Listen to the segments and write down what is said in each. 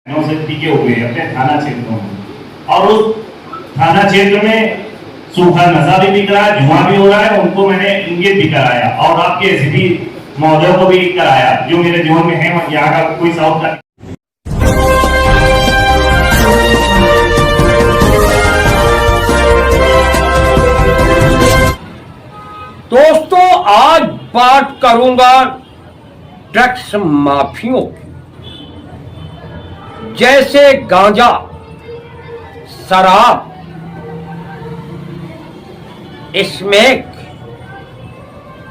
से टिके हुए हैं अपने थाना क्षेत्रों में, और उस थाना क्षेत्र में सूखा नशा भी बिक रहा है, धुआं भी हो रहा है। उनको मैंने इंगित भी कराया और आपके एसपी महोदय को भी कराया जो मेरे जोन में है, यहाँ का कोई साउथ का। दोस्तों, आज बात करूंगा ड्रग्स माफियों की। जैसे गांजा, शराब, स्मैक,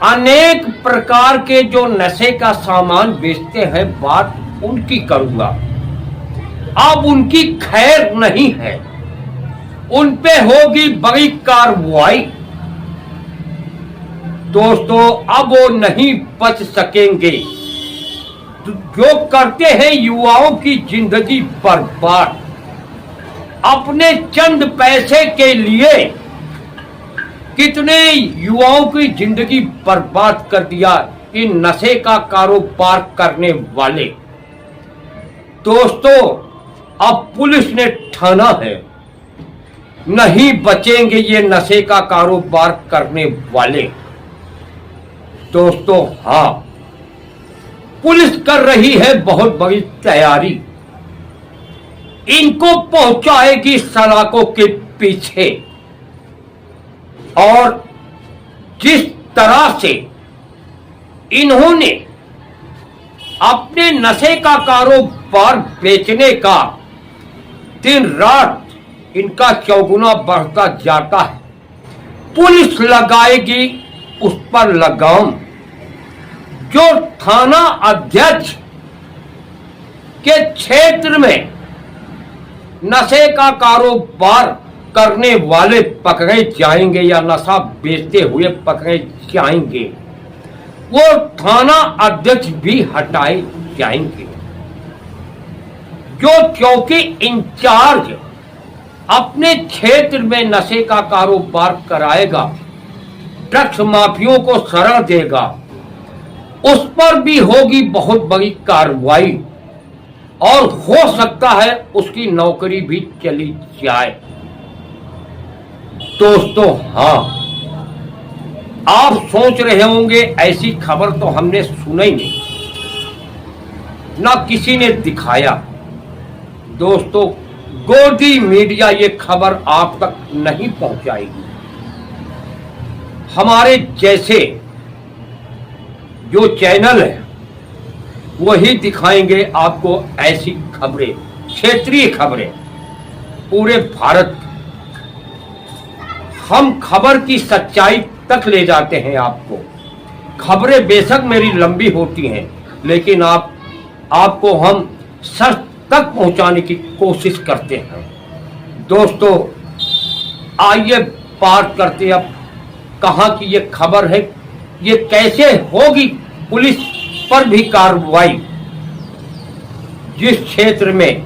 अनेक प्रकार के जो नशे का सामान बेचते हैं, बात उनकी करूंगा। अब उनकी खैर नहीं है, उन पे होगी बड़ी कार्रवाई। दोस्तों, अब वो नहीं बच सकेंगे। जो करते हैं युवाओं की जिंदगी बर्बाद, अपने चंद पैसे के लिए कितने युवाओं की जिंदगी बर्बाद कर दिया इन नशे का कारोबार करने वाले। दोस्तों, अब पुलिस ने ठाना है, नहीं बचेंगे ये नशे का कारोबार करने वाले। दोस्तों, हाँ, पुलिस कर रही है बहुत बड़ी तैयारी, इनको पहुंचाएगी सलाखों के पीछे। और जिस तरह से इन्होंने अपने नशे का कारोबार बेचने का दिन रात इनका चौगुना बढ़ता जाता है, पुलिस लगाएगी उस पर लगाम। जो थाना अध्यक्ष के क्षेत्र में नशे का कारोबार करने वाले पकड़े जाएंगे या नशा बेचते हुए पकड़े जाएंगे, वो थाना अध्यक्ष भी हटाए जाएंगे। जो चौकी इंचार्ज अपने क्षेत्र में नशे का कारोबार कराएगा, ड्रग्स माफियों को शरण देगा, उस पर भी होगी बहुत बड़ी कार्रवाई और हो सकता है उसकी नौकरी भी चली जाए। दोस्तों, हाँ, आप सोच रहे होंगे ऐसी खबर तो हमने सुनी नहीं, ना किसी ने दिखाया। दोस्तों, गोदी मीडिया ये खबर आप तक नहीं पहुंचाएगी। हमारे जैसे जो चैनल है वही दिखाएंगे आपको ऐसी खबरें, क्षेत्रीय खबरें पूरे भारत। हम खबर की सच्चाई तक ले जाते हैं आपको। खबरें बेशक मेरी लंबी होती हैं, लेकिन आपको हम सच तक पहुंचाने की कोशिश करते हैं। दोस्तों, आइए बात करते हैं अब कहां की ये खबर है, ये कैसे होगी पुलिस पर भी कार्रवाई। जिस क्षेत्र में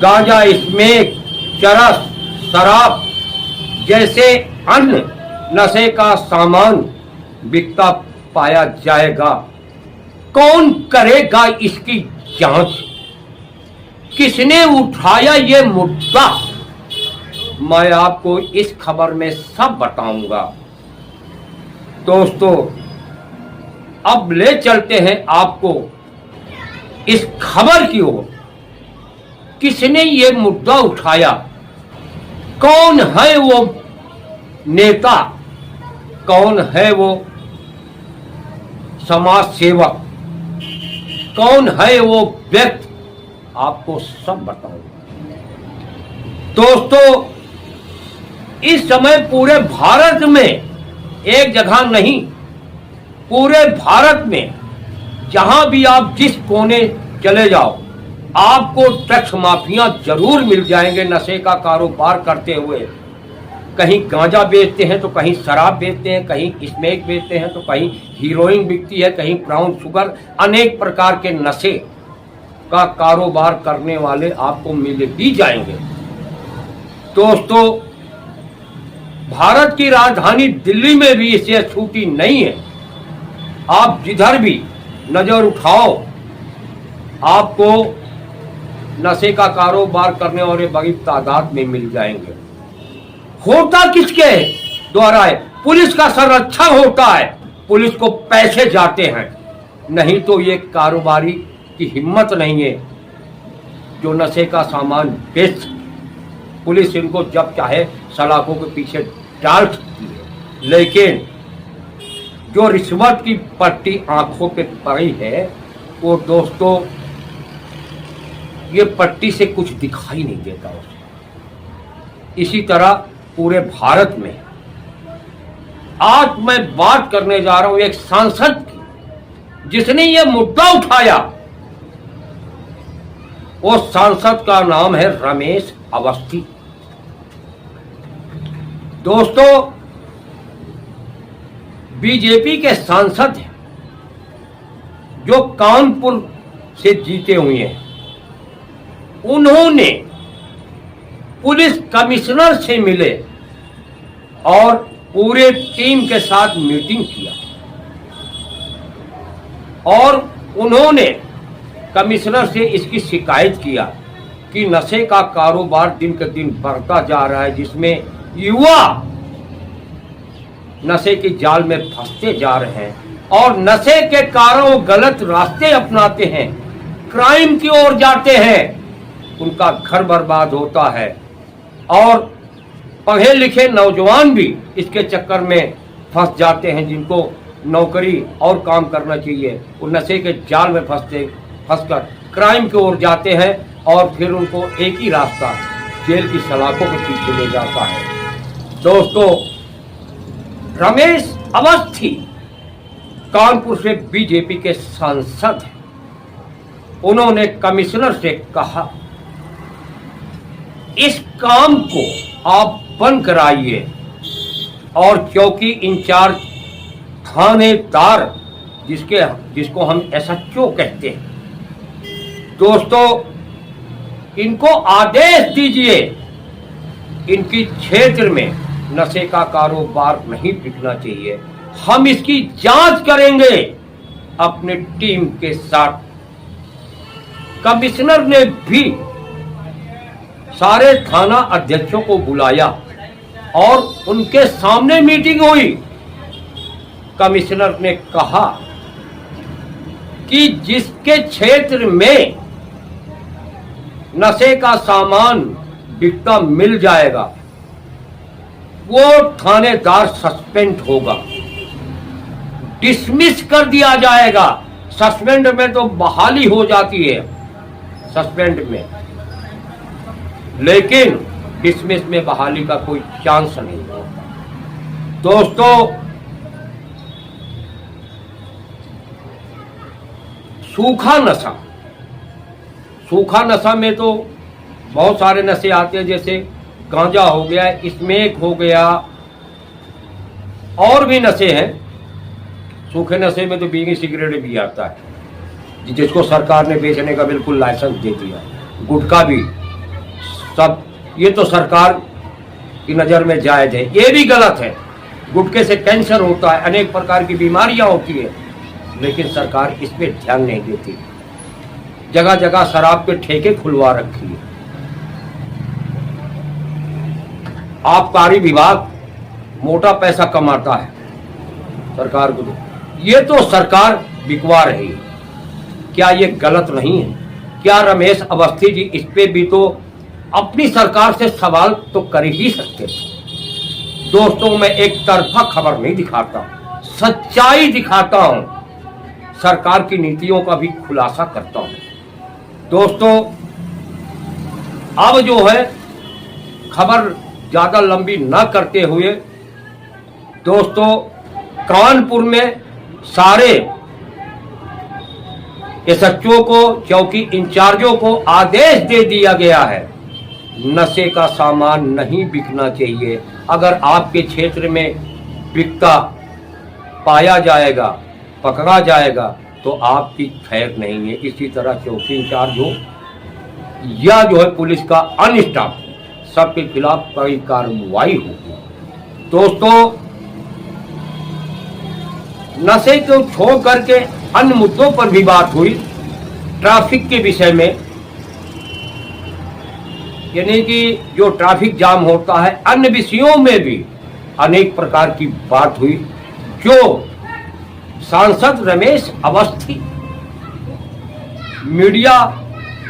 गांजा, स्मैक, चरस, शराब जैसे अन्य नशे का सामान बिकता पाया जाएगा, कौन करेगा इसकी जांच? किसने उठाया ये मुद्दा? मैं आपको इस खबर में सब बताऊंगा। दोस्तों, अब ले चलते हैं आपको इस खबर की ओर। किसने ये मुद्दा उठाया? कौन है वो नेता? कौन है वो समाज सेवक? कौन है वो व्यक्ति? आपको सब बताऊंगा। दोस्तों, इस समय पूरे भारत में एक जगह नहीं, पूरे भारत में जहां भी आप जिस कोने चले जाओ, आपको ड्रग्स माफिया जरूर मिल जाएंगे नशे का कारोबार करते हुए। कहीं गांजा बेचते हैं तो कहीं शराब बेचते हैं, कहीं स्मैक बेचते हैं तो कहीं हीरोइन बिकती है, कहीं ब्राउन शुगर, अनेक प्रकार के नशे का कारोबार करने वाले आपको मिल ही जाएंगे। दोस्तों, भारत की राजधानी दिल्ली में भी इससे छूटी नहीं है। आप जिधर भी नजर उठाओ, आपको नशे का कारोबार करने वाले बड़ी तादाद में मिल जाएंगे। होता किसके द्वारा है? पुलिस का संरक्षण होता है, पुलिस को पैसे जाते हैं, नहीं तो ये कारोबारी की हिम्मत नहीं है जो नशे का सामान बेच। पुलिस इनको जब चाहे सलाखों के पीछे डाल सकती है, लेकिन जो रिश्वत की पट्टी आंखों पे पड़ी है वो दोस्तों ये पट्टी से कुछ दिखाई नहीं देता उसे। इसी तरह पूरे भारत में आज मैं बात करने जा रहा हूं एक सांसद की जिसने ये मुद्दा उठाया। वो सांसद का नाम है रमेश अवस्थी। दोस्तों बीजेपी के सांसद हैं जो कानपुर से जीते हुए हैं। उन्होंने पुलिस कमिश्नर से मिले और पूरे टीम के साथ मीटिंग किया और उन्होंने कमिश्नर से इसकी शिकायत किया कि नशे का कारोबार दिन के दिन बढ़ता जा रहा है, जिसमें युवा नशे की जाल में फंसते जा रहे हैं और नशे के कारण वो गलत रास्ते अपनाते हैं, क्राइम की ओर जाते हैं, उनका घर बर्बाद होता है और पढ़े लिखे नौजवान भी इसके चक्कर में फंस जाते हैं। जिनको नौकरी और काम करना चाहिए वो नशे के जाल में फंसकर क्राइम की ओर जाते हैं और फिर उनको एक ही रास्ता जेल की सलाखों के पीछे ले जाता है। दोस्तों रमेश अवस्थी कानपुर से बीजेपी के सांसद हैं। उन्होंने कमिश्नर से कहा इस काम को आप बंद कराइए और चौकी इंचार्ज थानेदार जिसको हम एसएचओ कहते हैं, दोस्तों इनको आदेश दीजिए इनकी क्षेत्र में नशे का कारोबार नहीं बिकना चाहिए। हम इसकी जांच करेंगे अपने टीम के साथ। कमिश्नर ने भी सारे थाना अध्यक्षों को बुलाया और उनके सामने मीटिंग हुई। कमिश्नर ने कहा कि जिसके क्षेत्र में नशे का सामान बिकता मिल जाएगा वो थानेदार सस्पेंड होगा, डिसमिस कर दिया जाएगा। सस्पेंड में तो बहाली हो जाती है सस्पेंड में, लेकिन डिसमिस में बहाली का कोई चांस नहीं होता। दोस्तों सूखा नशा में तो बहुत सारे नशे आते हैं, जैसे गांजा हो गया, स्मोक हो गया, और भी नशे हैं। सूखे नशे में तो बीड़ी सिगरेट भी आता है जिसको सरकार ने बेचने का बिल्कुल लाइसेंस दे दिया। गुटखा भी, सब ये तो सरकार की नज़र में जायज है, ये भी गलत है। गुटखे से कैंसर होता है, अनेक प्रकार की बीमारियां होती है, लेकिन सरकार इस पे ध्यान नहीं देती। जगह जगह शराब के ठेके खुलवा रखी है। आबकारी विभाग मोटा पैसा कमाता है सरकार को, ये तो सरकार बिकवा रही है। क्या ये गलत नहीं है? क्या रमेश अवस्थी जी इस पे भी तो अपनी सरकार से सवाल तो कर ही सकते थे। दोस्तों मैं एक तरफा खबर नहीं दिखाता, सच्चाई दिखाता हूं, सरकार की नीतियों का भी खुलासा करता हूं। दोस्तों अब जो है खबर ज्यादा लंबी न करते हुए, दोस्तों कानपुर में सारे एसएचओ को, चौकी इंचार्जों को आदेश दे दिया गया है नशे का सामान नहीं बिकना चाहिए। अगर आपके क्षेत्र में बिकता पाया जाएगा, पकड़ा जाएगा, तो आपकी खैर नहीं है। इसी तरह चौकी इंचार्ज हो या जो है पुलिस का अन्य स्टाफ, सबके खिलाफ कड़ी कार्रवाई होगी। दोस्तों नशे को छोड़ करके अन्य मुद्दों पर भी बात हुई। ट्रैफिक के विषय में, यानी कि जो ट्रैफिक जाम होता है, अन्य विषयों में भी अनेक प्रकार की बात हुई, जो सांसद रमेश अवस्थी मीडिया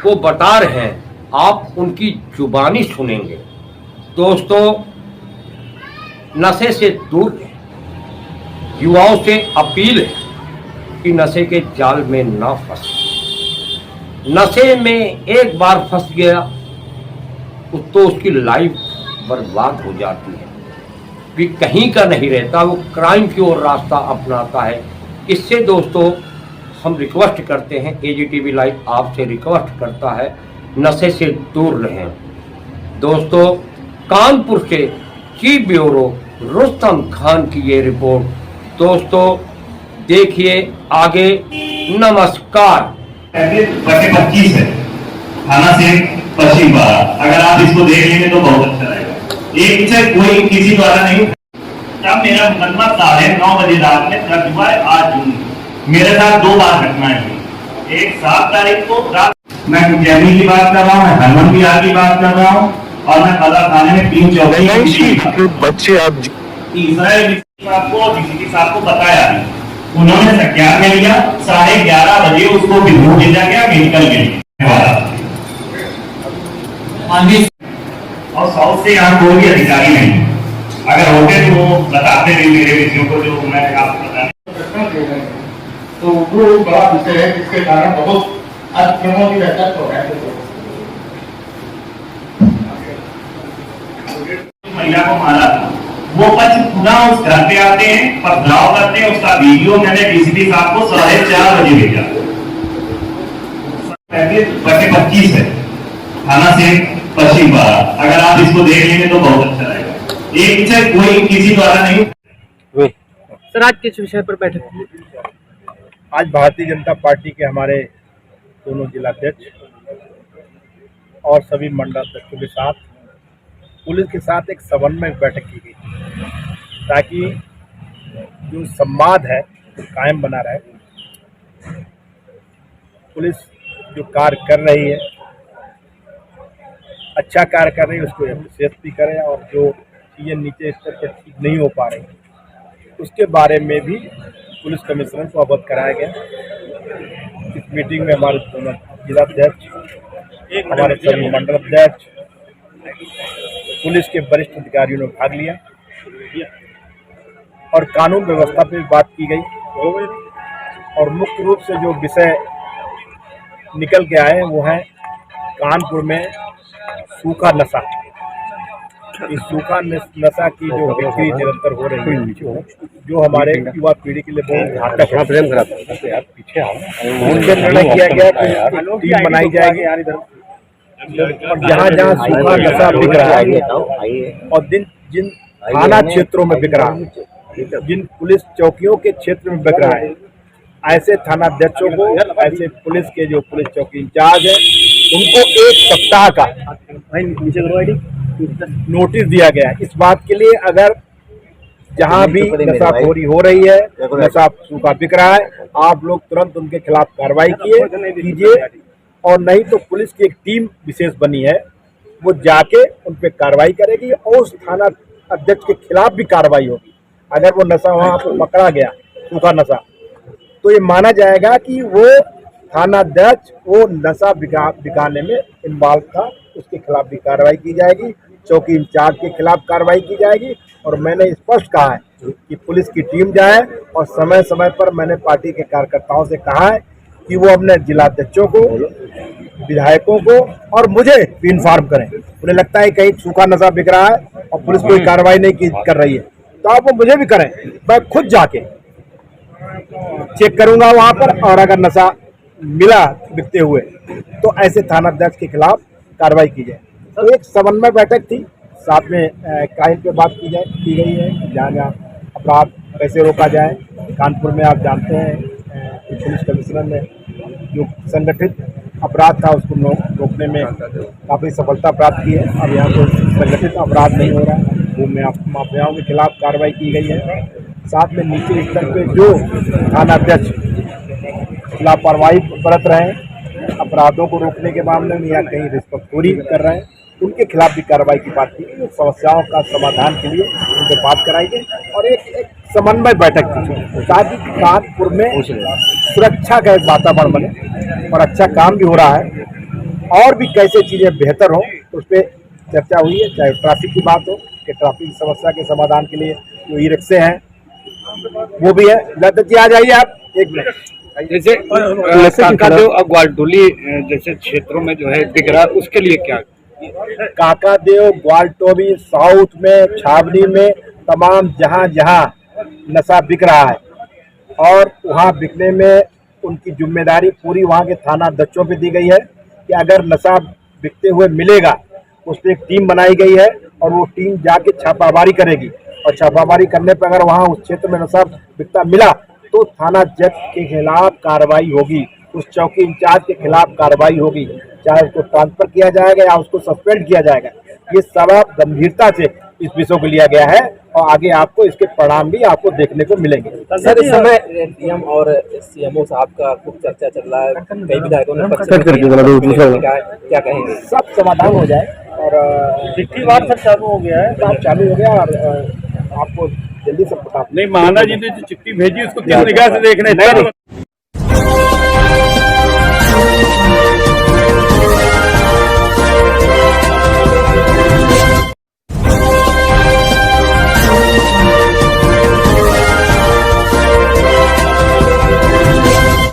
को बता रहे हैं, आप उनकी जुबानी सुनेंगे। दोस्तों, नशे से दूर रहें। युवाओं से अपील है कि नशे के जाल में ना फंसे। नशे में एक बार फंस गया तो उसकी लाइफ बर्बाद हो जाती है, भी कहीं का नहीं रहता, वो क्राइम की ओर रास्ता अपनाता है। इससे दोस्तों हम रिक्वेस्ट करते हैं, एजीटीवी लाइव आपसे रिक्वेस्ट करता है, नशे से दूर रहें। दोस्तों, कानपुर से चीफ ब्यूरो रुस्तम खान की ये रिपोर्ट। दोस्तों देखिए आगे। नमस्कार। 25 है, थाना से पश्चिम बारा। अगर आप इसको देख लेंगे तो बहुत अच्छा रहेगा। एक से कोई किसी द्वारा नहीं। तब मेरा मुकदमा 9:30 बजे रात में दर्ज हुआ है। आज मेरे साथ 2 बार घटनाएं हुई। एक 7 तारीख को रात मैं जैमी की बात कर रहा हूँ, मैं हनुमान बिहार की बात कर रहा हूँ, और मैं कला थाने में 3 बच्चे आप तीसरा आपको डीसीपी साहब को बताया, उन्होंने संज्ञान में लिया। 11:30 बजे उसको बिल्कुल भेजा गया मेडिकल के लिए। और साउथ से यहाँ कोई भी अधिकारी नहीं, अगर होते तो वो बताते थे मेरे विषयों को, जो मैं आपको बताने। तो वो बड़ा विषय है जिसके कारण बहुत अतिक्रमणों की बैठक हो रहा है। महिला को मारा था, वो पक्ष पुनः उस घर पे आते हैं, पथराव करते हैं। उसका वीडियो मैंने डीसीपी साहब को 4:30 बजे भेजा। 25 है, थाना से पश्चिम बारा। अगर आप इसको देख लेंगे तो बहुत अच्छा रहेगा। एक से कोई किसी द्वारा नहीं। सर, आज किस विषय पर बैठक की? आज भारतीय जनता पार्टी के हमारे दोनों जिलाध्यक्ष और सभी मंडल अध्यक्षों के साथ पुलिस के साथ एक समन्वय बैठक की गई, ताकि जो संवाद है वो कायम बना रहे। पुलिस जो कार्य कर रही है, अच्छा कार्य कर रही है, उसको अप्रिशिएट भी करें, और जो चीज़ें नीचे स्तर पर ठीक नहीं हो पा रही उसके बारे में भी पुलिस कमिश्नर को अवगत कराया गया। इस मीटिंग में हमारे दोनों जिलाध्यक्ष, हमारे सभी मंडल अध्यक्ष, पुलिस के वरिष्ठ अधिकारियों ने भाग लिया और कानून व्यवस्था पर बात की गई। और मुख्य रूप से जो विषय निकल के आए वो है कानपुर में सूखा नशा। इस सूखा नशा की जो बिक्री निरंतर हो रही है, जो हमारे युवा पीढ़ी के लिए बहुत घातक है, उनसे निर्णय किया गया कि टीम बनाई जाएगी और जहाँ जहाँ सूखा नशा बिक रहा है और जिन थाना क्षेत्रों में बिक रहा है, जिन पुलिस चौकियों के क्षेत्र में बिक रहा है, ऐसे थानाध्यक्षों को, ऐसे पुलिस के जो पुलिस चौकी इंचार्ज है, उनको 1 सप्ताह का नोटिस दिया गया है। इस बात के लिए अगर जहां भी नशाखोरी हो रही है, नशा सूखा बिक रहा है, आप लोग तुरंत उनके खिलाफ कार्रवाई कीजिए, और नहीं तो पुलिस की एक टीम विशेष बनी है, वो जाके उन पे कार्रवाई करेगी और उस थाना अध्यक्ष के खिलाफ भी कार्रवाई होगी। अगर वो नशा वहाँ पर पकड़ा गया, सूखा नशा, तो ये माना जाएगा कि वो थाना अध्यक्ष वो नशा बिकाने में इन्वॉल्व था, उसके खिलाफ भी कार्रवाई की जाएगी, चौकी इंचार्ज के खिलाफ कार्रवाई की जाएगी। और मैंने स्पष्ट कहा है कि पुलिस की टीम जाए, और समय समय पर मैंने पार्टी के कार्यकर्ताओं से कहा है कि वो अपने जिलाध्यक्षों को, विधायकों को और मुझे भी इन्फॉर्म करें। उन्हें लगता है कहीं सूखा नशा बिक रहा है और पुलिस कोई कार्रवाई नहीं कर रही है, तो आप वो मुझे भी करें, मैं खुद जाके चेक करूंगा वहां पर, और अगर नशा मिला बिकते हुए तो ऐसे थानाध्यक्ष के खिलाफ कार्रवाई की जाए। तो एक समन्वय बैठक थी, साथ में क्राइम पे बात की गई है, जहाँ जहाँ अपराध कैसे रोका जाए। कानपुर में आप जानते हैं कि पुलिस कमिश्नर ने जो संगठित अपराध था उसको रोकने में काफ़ी सफलता प्राप्त की है। अब यहाँ पर संगठित अपराध नहीं हो रहा है, वो माफियाओं के खिलाफ कार्रवाई की गई है। साथ में नीचे स्तर पे जो थानाध्यक्ष लापरवाही बरत रहे हैं अपराधों को रोकने के मामले में या कहीं रिश्वतखोरी कर रहे हैं उनके खिलाफ भी कार्रवाई की बात की गई। समस्याओं का समाधान के लिए उनसे बात कराई गई और एक समन्वय बैठक की ताकि कानपुर में सुरक्षा का एक वातावरण बने और अच्छा काम भी हो रहा है और भी कैसे चीज़ें बेहतर हों उस पर चर्चा हुई है। चाहे ट्रैफिक की बात हो कि ट्रैफिक समस्या के समाधान के लिए जो ई रिक्शे हैं वो भी है। ललित जी आ जाइए आप एक मिनट। जैसे काकादेव और ग्वालटोली जैसे क्षेत्रों में जो है बिक रहा है उसके लिए क्या? काकादेव, ग्वालटोली, साउथ में, छावनी में, तमाम जहां जहां नशा बिक रहा है और वहां बिकने में उनकी जिम्मेदारी पूरी वहां के थाना अध्यक्षों पे दी गई है कि अगर नशा बिकते हुए मिलेगा उस पर एक टीम बनाई गई है और वो टीम जाके छापामारी करेगी और छापामारी करने पर अगर वहां उस क्षेत्र में नशा बिकता मिला तो थाना अध्यक्ष के खिलाफ कार्रवाई होगी, उस चौकी इंचार्ज के खिलाफ कार्रवाई होगी, चाहे उसको ट्रांसफर किया जाएगा या उसको सस्पेंड किया जाएगा। ये सब गंभीरता से इस विषय को लिया गया है और आगे आपको इसके परिणाम भी आपको देखने को मिलेंगे। सर इस समय डीएम और सीएमओ साहब का खूब चर्चा चल रहा है, कई विधायकों ने पक्ष क्या कहेंगे? सब समाधान हो जाए और चिट्ठी बार सब चालू हो गया है, काम चालू हो गया और आपको जल्दी से पता नहीं, महाना जी ने जो चिट्ठी भेजी उसको किस निगाह से देखने